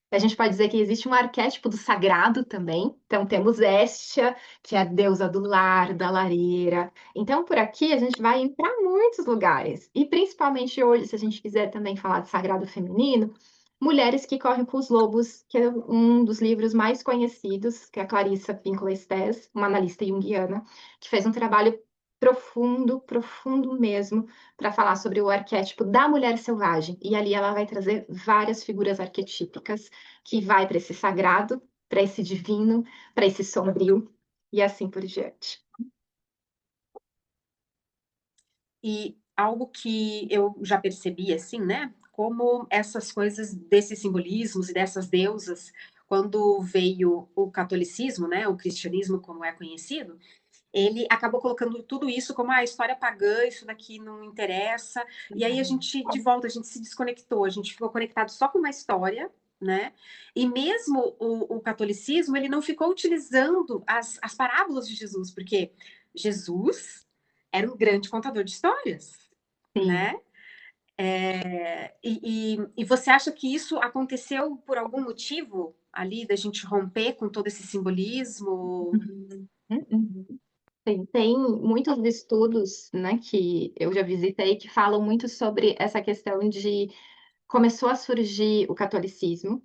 A gente pode dizer que existe um arquétipo do sagrado também. Então, temos Hestia, que é a deusa do lar, da lareira. Então, por aqui, a gente vai ir para muitos lugares. E, principalmente hoje, se a gente quiser também falar de sagrado feminino, Mulheres que Correm com os Lobos, que é um dos livros mais conhecidos, que é a Clarissa Pinkola Estés, uma analista junguiana, que fez um trabalho profundo, profundo mesmo, para falar sobre o arquétipo da mulher selvagem. E ali ela vai trazer várias figuras arquetípicas que vai para esse sagrado, para esse divino, para esse sombrio e assim por diante. E algo que eu já percebi, assim, né? Como essas coisas desses simbolismos e dessas deusas, quando veio o catolicismo, né? O cristianismo, como é conhecido, ele acabou colocando tudo isso como a história pagã, isso daqui não interessa. E aí a gente, de volta, a gente se desconectou, a gente ficou conectado só com uma história, né? E mesmo o catolicismo, ele não ficou utilizando as parábolas de Jesus, porque Jesus era um grande contador de histórias, Sim. né? E você acha que isso aconteceu por algum motivo ali da gente romper com todo esse simbolismo? Uhum. Uhum. Tem muitos estudos, né, que eu já visitei que falam muito sobre essa questão de começou a surgir o catolicismo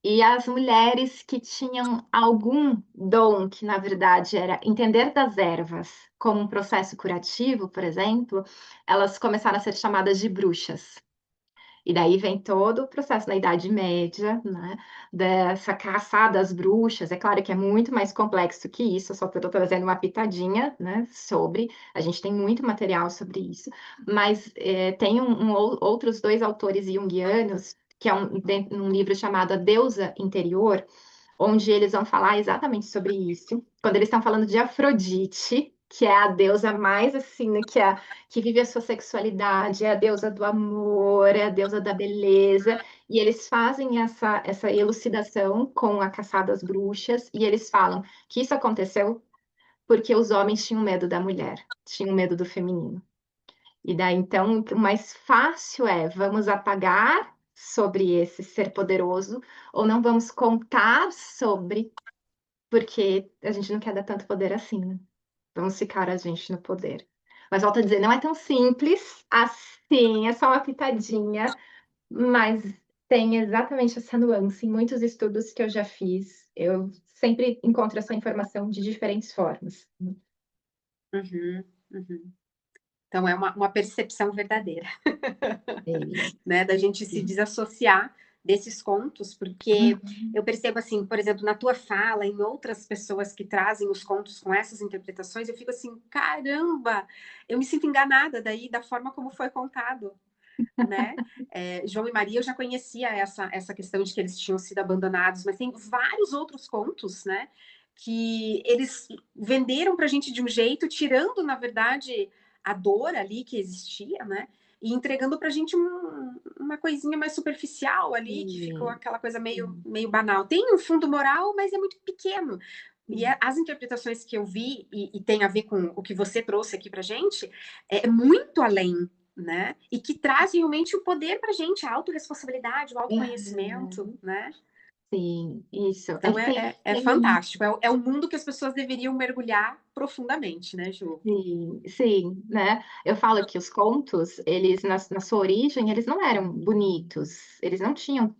e as mulheres que tinham algum dom, que na verdade era entender das ervas como um processo curativo, por exemplo, elas começaram a ser chamadas de bruxas. E daí vem todo o processo da Idade Média, né? Dessa caçada às bruxas. É claro que é muito mais complexo que isso, eu só estou trazendo uma pitadinha, né? Sobre. A gente tem muito material sobre isso, mas tem outros dois autores junguianos, que é um livro chamado A Deusa Interior, onde eles vão falar exatamente sobre isso. Quando eles estão falando de Afrodite, que é a deusa mais assim, né, que vive a sua sexualidade, é a deusa do amor, é a deusa da beleza, e eles fazem essa elucidação com a caçada às bruxas, e eles falam que isso aconteceu porque os homens tinham medo da mulher, tinham medo do feminino. E daí, então, o mais fácil é vamos apagar sobre esse ser poderoso, ou não vamos contar sobre, porque a gente não quer dar tanto poder assim, né? Vamos ficar a gente no poder. Mas volto a dizer, não é tão simples assim, é só uma pitadinha, mas tem exatamente essa nuance em muitos estudos que eu já fiz. Eu sempre encontro essa informação de diferentes formas. Uhum, uhum. Então, é uma percepção verdadeira, Sim. né? Da gente se desassociar desses contos, porque Uhum. eu percebo, assim, por exemplo, na tua fala, em outras pessoas que trazem os contos com essas interpretações, eu fico assim, caramba, eu me sinto enganada daí da forma como foi contado, né? João e Maria, eu já conhecia essa questão de que eles tinham sido abandonados, mas tem vários outros contos, né? que eles venderam para a gente de um jeito, tirando, na verdade, a dor ali que existia, né? E entregando para a gente uma coisinha mais superficial ali, que ficou Sim, aquela coisa sim, meio banal. Tem um fundo moral, mas é muito pequeno. E sim. as interpretações que eu vi, e tem a ver com o que você trouxe aqui para gente, é muito além, né? E que traz realmente o poder para a gente, a autorresponsabilidade, o autoconhecimento, Aham. né? Sim, isso. É Então que é tem fantástico. É o mundo que as pessoas deveriam mergulhar profundamente, né, Ju? sim, sim, né? Eu falo que os contos, eles, na sua origem, eles não eram bonitos, eles não tinham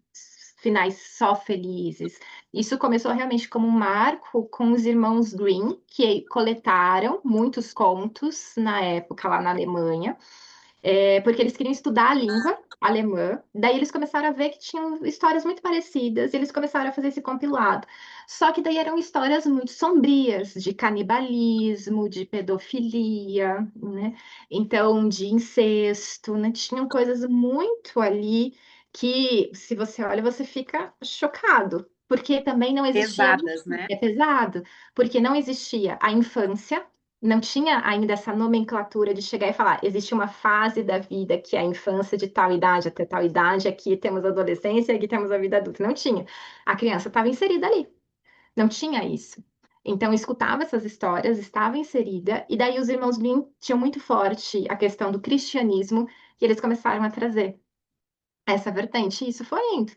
finais só felizes. Isso começou realmente como um marco com os irmãos Grimm, que coletaram muitos contos na época lá na Alemanha, porque eles queriam estudar a língua alemã. Daí eles começaram a ver que tinham histórias muito parecidas, e eles começaram a fazer esse compilado. Só que daí eram histórias muito sombrias, de canibalismo, de pedofilia, né? Então, de incesto, né? Tinham coisas muito ali que, se você olha, você fica chocado. Porque também não existia, Pesadas, né? é pesado, porque não existia a infância, não tinha ainda essa nomenclatura de chegar e falar, existe uma fase da vida que é a infância de tal idade até tal idade, aqui temos a adolescência, aqui temos a vida adulta. Não tinha. A criança estava inserida ali. Não tinha isso. Então, eu escutava essas histórias, estava inserida, e daí os irmãos Grimm tinham muito forte a questão do cristianismo, e eles começaram a trazer essa vertente. E isso foi indo,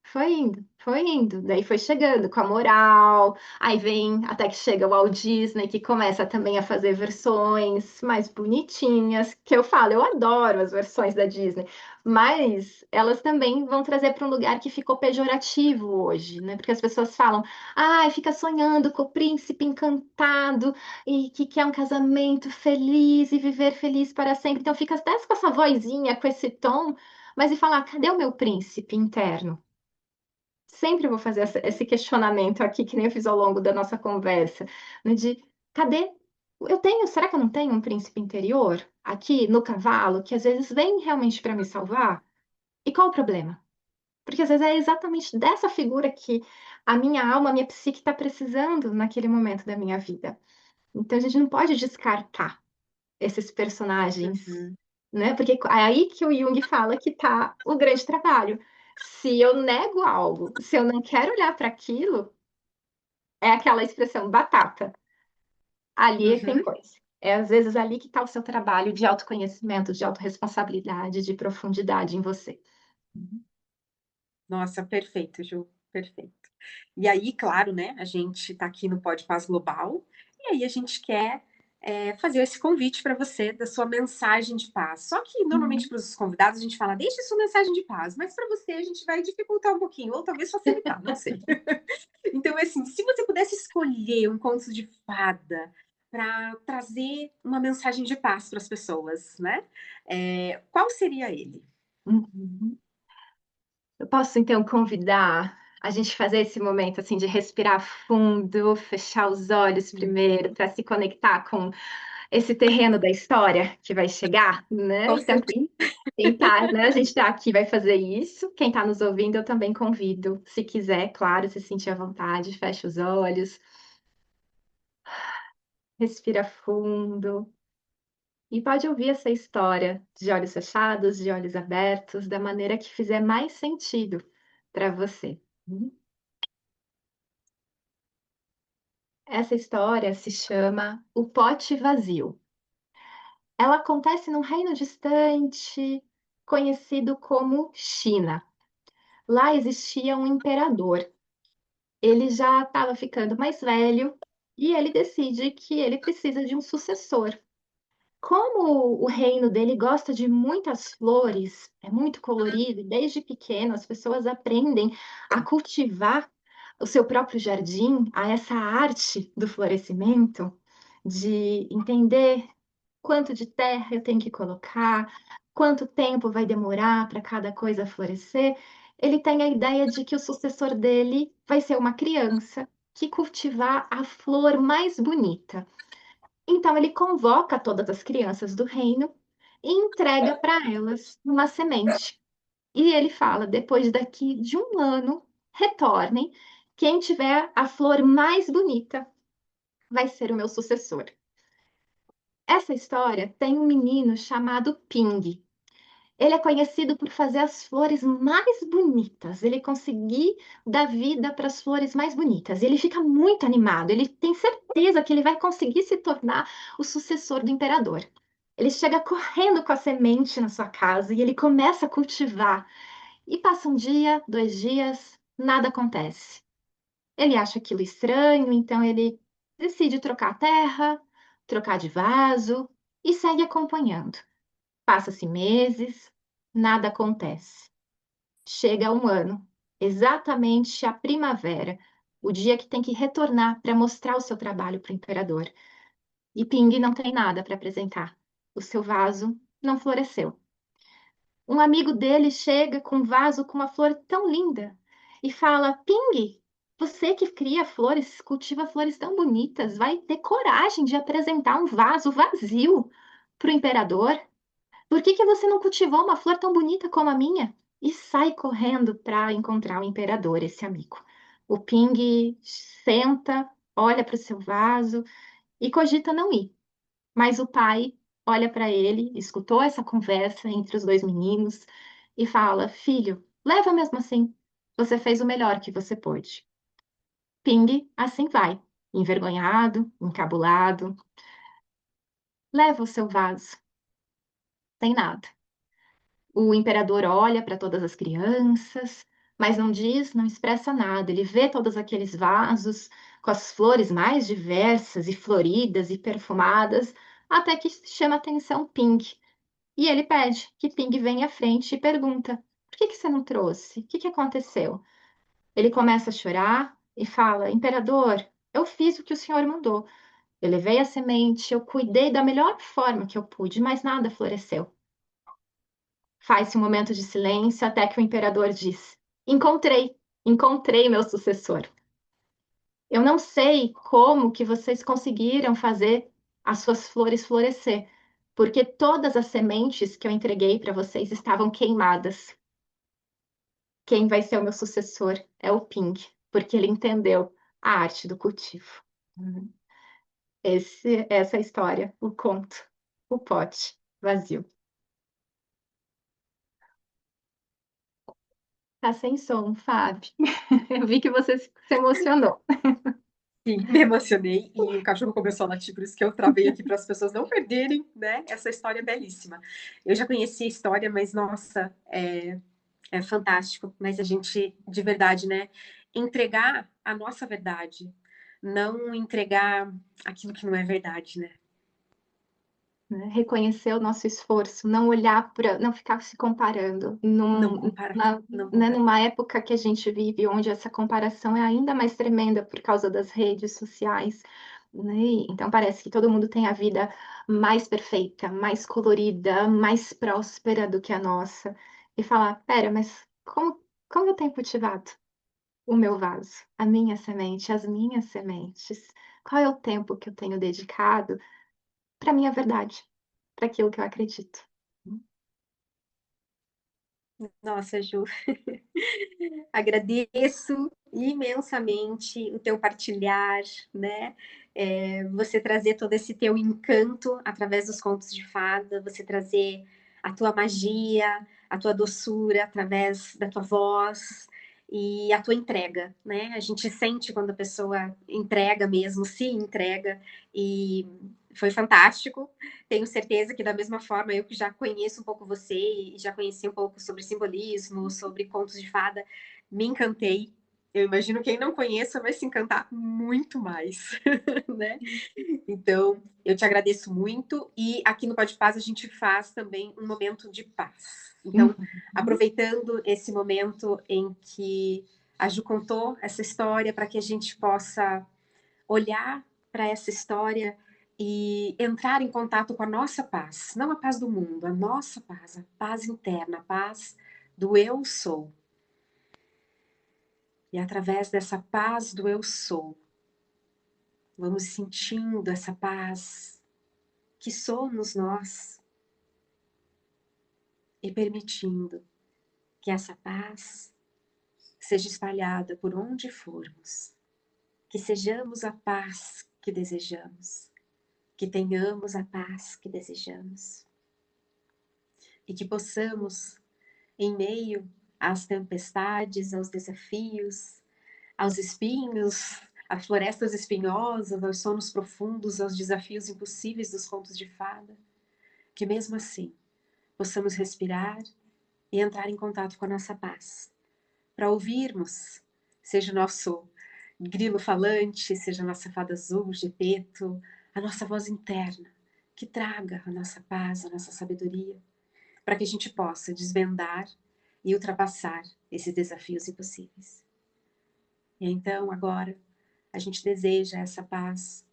foi indo, foi indo. Daí foi chegando com a moral. Aí vem até que chega o Walt Disney, que começa também a fazer versões mais bonitinhas. Que eu falo, eu adoro as versões da Disney, mas elas também vão trazer para um lugar que ficou pejorativo hoje, né? Porque as pessoas falam, ai, fica sonhando com o príncipe encantado e que quer um casamento feliz e viver feliz para sempre. Então fica até com essa vozinha, com esse tom, mas e falar, cadê o meu príncipe interno? Sempre vou fazer esse questionamento aqui, que nem eu fiz ao longo da nossa conversa, né, de cadê? Eu tenho, será que eu não tenho um príncipe interior aqui no cavalo que às vezes vem realmente para me salvar? E qual o problema? Porque às vezes é exatamente dessa figura que a minha alma, a minha psique está precisando naquele momento da minha vida. Então a gente não pode descartar esses personagens, Uhum. né? Porque é aí que o Jung fala que está o grande trabalho. Se eu nego algo, se eu não quero olhar para aquilo, é aquela expressão batata. Ali tem Uhum. coisa. É às vezes ali que está o seu trabalho de autoconhecimento, de autorresponsabilidade, de profundidade em você. Nossa, perfeito, Ju, perfeito. E aí, claro, né, a gente está aqui no Pode Paz Global, e aí a gente quer fazer esse convite para você da sua mensagem de paz. Só que normalmente Uhum. para os convidados a gente fala, deixe sua mensagem de paz, mas para você a gente vai dificultar um pouquinho, ou talvez facilitar, não sei. Então, assim, se você pudesse escolher um conto de fada para trazer uma mensagem de paz para as pessoas, né? Qual seria ele? Uhum. Eu posso então convidar a gente fazer esse momento assim de respirar fundo, fechar os olhos primeiro para se conectar com esse terreno da história que vai chegar, né? Com Então, certeza. quem tá, né? A gente tá aqui vai fazer isso. Quem tá nos ouvindo, eu também convido. Se quiser, claro, se sentir à vontade, fecha os olhos, respira fundo e pode ouvir essa história de olhos fechados, de olhos abertos, da maneira que fizer mais sentido para você. Essa história se chama O Pote Vazio. Ela acontece num reino distante, conhecido como China. Lá existia um imperador. Ele já estava ficando mais velho e ele decide que ele precisa de um sucessor. Como o reino dele gosta de muitas flores, é muito colorido, e desde pequeno as pessoas aprendem a cultivar o seu próprio jardim, a essa arte do florescimento, de entender quanto de terra eu tenho que colocar, quanto tempo vai demorar para cada coisa florescer. Ele tem a ideia de que o sucessor dele vai ser uma criança que cultivar a flor mais bonita. Então ele convoca todas as crianças do reino e entrega para elas uma semente. E ele fala: depois daqui de um ano, retornem Quem tiver a flor mais bonita vai ser o meu sucessor. Essa história tem um menino chamado Ping. Ele é conhecido por fazer as flores mais bonitas. Ele conseguir dar vida para as flores mais bonitas. Ele fica muito animado. Ele tem certeza que ele vai conseguir se tornar o sucessor do imperador. Ele chega correndo com a semente na sua casa e ele começa a cultivar. E passa um dia, 2 dias, nada acontece. Ele acha aquilo estranho, então ele decide trocar a terra, trocar de vaso e segue acompanhando. Passa-se meses, nada acontece. Chega um ano, exatamente a primavera, o dia que tem que retornar para mostrar o seu trabalho para o imperador. E Ping não tem nada para apresentar. O seu vaso não floresceu. Um amigo dele chega com um vaso com uma flor tão linda e fala: Ping, você que cria flores, cultiva flores tão bonitas, vai ter coragem de apresentar um vaso vazio para o imperador? Por que que você não cultivou uma flor tão bonita como a minha? E sai correndo para encontrar o imperador, esse amigo. O Ping senta, olha para o seu vaso e cogita não ir. Mas o pai olha para ele, escutou essa conversa entre os dois meninos e fala: Filho, leva mesmo assim. Você fez o melhor que você pôde. Ping assim vai, envergonhado, encabulado. Leva o seu vaso. Tem nada. O imperador olha para todas as crianças, mas não diz, não expressa nada. Ele vê todos aqueles vasos com as flores mais diversas e floridas e perfumadas, até que chama a atenção Ping. E ele pede que Ping venha à frente e pergunta: Por que que você não trouxe? O que que aconteceu? Ele começa a chorar e fala: Imperador, eu fiz o que o senhor mandou. Eu levei a semente, eu cuidei da melhor forma que eu pude, mas nada floresceu. Faz-se um momento de silêncio até que o imperador diz: encontrei meu sucessor. Eu não sei como que vocês conseguiram fazer as suas flores florescer, porque todas as sementes que eu entreguei para vocês estavam queimadas. Quem vai ser o meu sucessor é o Ping, porque ele entendeu a arte do cultivo. Uhum. Essa é a história, o conto, o pote vazio. Tá sem som, Fábio. Eu vi que você se emocionou. Sim, me emocionei e o cachorro começou a latir, por isso que eu travei aqui para as pessoas não perderem, né? Essa história é belíssima. Eu já conheci a história, mas nossa, é fantástico. Mas a gente, de verdade, né? Entregar a nossa verdade, não entregar aquilo que não é verdade, né? Né? Reconhecer o nosso esforço, não olhar para, não ficar se comparando. Não comparar, não Né, comparar. numa época que a gente vive, onde essa comparação é ainda mais tremenda por causa das redes sociais, né? Então parece que todo mundo tem a vida mais perfeita, mais colorida, mais próspera do que a nossa. E falar, pera, mas como eu tenho cultivado o meu vaso, a minha semente, as minhas sementes? Qual é o tempo que eu tenho dedicado para minha verdade, para aquilo que eu acredito? Nossa, Ju, agradeço imensamente o teu partilhar, né? Você trazer todo esse teu encanto através dos contos de fada, você trazer a tua magia, a tua doçura através da tua voz e a tua entrega, né? A gente sente quando a pessoa entrega mesmo, se entrega e foi fantástico. Tenho certeza que da mesma forma eu que já conheço um pouco você e já conheci um pouco sobre simbolismo, sobre contos de fada, me encantei. Eu imagino quem não conheça vai se encantar muito mais, né? Então, eu te agradeço muito e aqui no Pode Paz a gente faz também um momento de paz. Então, Uhum. aproveitando esse momento em que a Ju contou essa história para que a gente possa olhar para essa história e entrar em contato com a nossa paz, não a paz do mundo, a paz interna, a paz do eu sou. E através dessa paz do eu sou, vamos sentindo essa paz que somos nós e permitindo que essa paz seja espalhada por onde formos, que sejamos a paz que desejamos, que tenhamos a paz que desejamos e que possamos, em meio às tempestades, aos desafios, aos espinhos, às florestas espinhosas, aos sonos profundos, aos desafios impossíveis dos contos de fada, que mesmo assim possamos respirar e entrar em contato com a nossa paz, para ouvirmos, seja o nosso grilo falante, seja a nossa fada azul, Gepeto, a nossa voz interna, que traga a nossa paz, a nossa sabedoria, para que a gente possa desvendar e ultrapassar esses desafios impossíveis. E então, agora, a gente deseja essa paz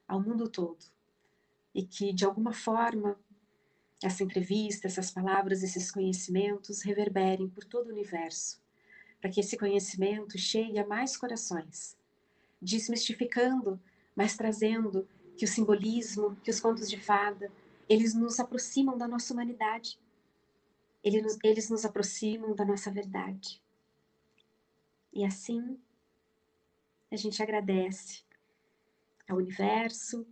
ao mundo todo e que, de alguma forma, essa entrevista, essas palavras, esses conhecimentos reverberem por todo o universo, para que esse conhecimento chegue a mais corações, desmistificando, mas trazendo que o simbolismo, que os contos de fada, eles nos aproximam da nossa humanidade, eles nos aproximam da nossa verdade. E assim, a gente agradece ao universo,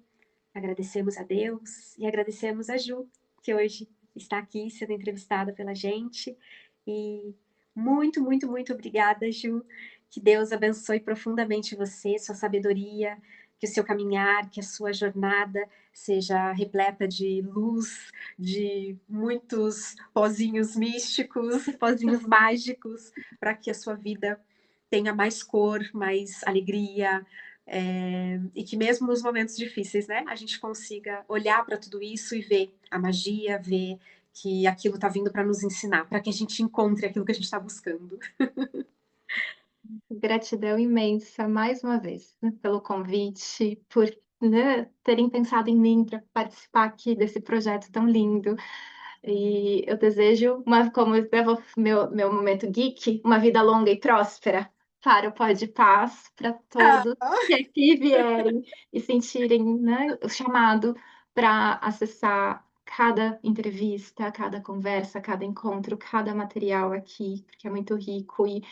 agradecemos a Deus e agradecemos a Ju, que hoje está aqui sendo entrevistada pela gente. E muito, muito, muito obrigada, Ju. Que Deus abençoe profundamente você, sua sabedoria, que o seu caminhar, que a sua jornada seja repleta de luz, de muitos pozinhos místicos, pozinhos mágicos, para que a sua vida tenha mais cor, mais alegria, e que mesmo nos momentos difíceis, né, a gente consiga olhar para tudo isso e ver a magia, ver que aquilo está vindo para nos ensinar, para que a gente encontre aquilo que a gente está buscando. Gratidão imensa, mais uma vez, né, pelo convite, por, né, terem pensado em mim para participar aqui desse projeto tão lindo. E eu desejo, como eu levo meu momento geek, uma vida longa e próspera para o Pó de Paz, para Ah, todos que aqui vierem e sentirem, né, o chamado para acessar cada entrevista, cada conversa, cada encontro, cada material aqui, porque é muito rico. E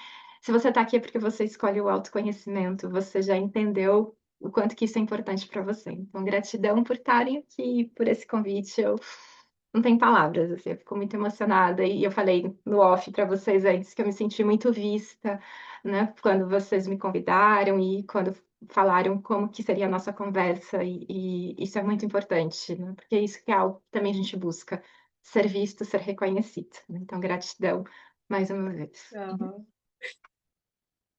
se você está aqui é porque você escolhe o autoconhecimento, você já entendeu o quanto que isso é importante para você. Então, gratidão por estarem aqui, por esse convite. Eu não tenho palavras, assim, eu fico muito emocionada. E eu falei no off para vocês antes que eu me senti muito vista, né, quando vocês me convidaram e quando falaram como que seria a nossa conversa. E isso é muito importante, né, porque é isso que é algo que também a gente busca, ser visto, ser reconhecido. Então, gratidão mais uma vez. ah.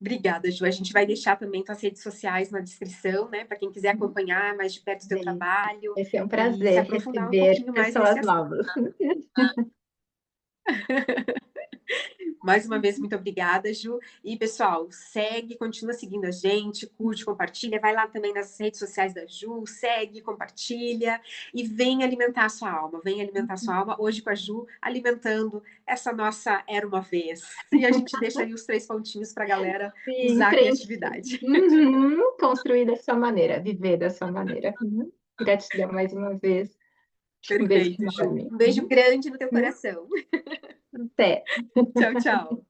Obrigada, Ju. A gente vai deixar também tuas redes sociais na descrição, né? Para quem quiser acompanhar mais de perto o teu Bem, trabalho vai ser um e se prazer aprofundar um receber pouquinho mais nesse pessoas assunto. novas. Mais uma vez, muito obrigada, Ju. E, pessoal, segue, continua seguindo a gente, curte, compartilha, vai lá também nas redes sociais da Ju, segue, compartilha e vem alimentar a sua alma, vem alimentar a sua alma hoje com a Ju, alimentando essa nossa Era Uma Vez. E a gente deixa aí os 3 pontinhos para a galera Sim, usar a preencher. criatividade. Uhum, construir dessa maneira, viver dessa maneira. Uhum. Gratidão mais uma vez. Um beijo Perfeito, Ju. enorme. Um beijo grande no teu Uhum. coração. Até. Tchau, tchau.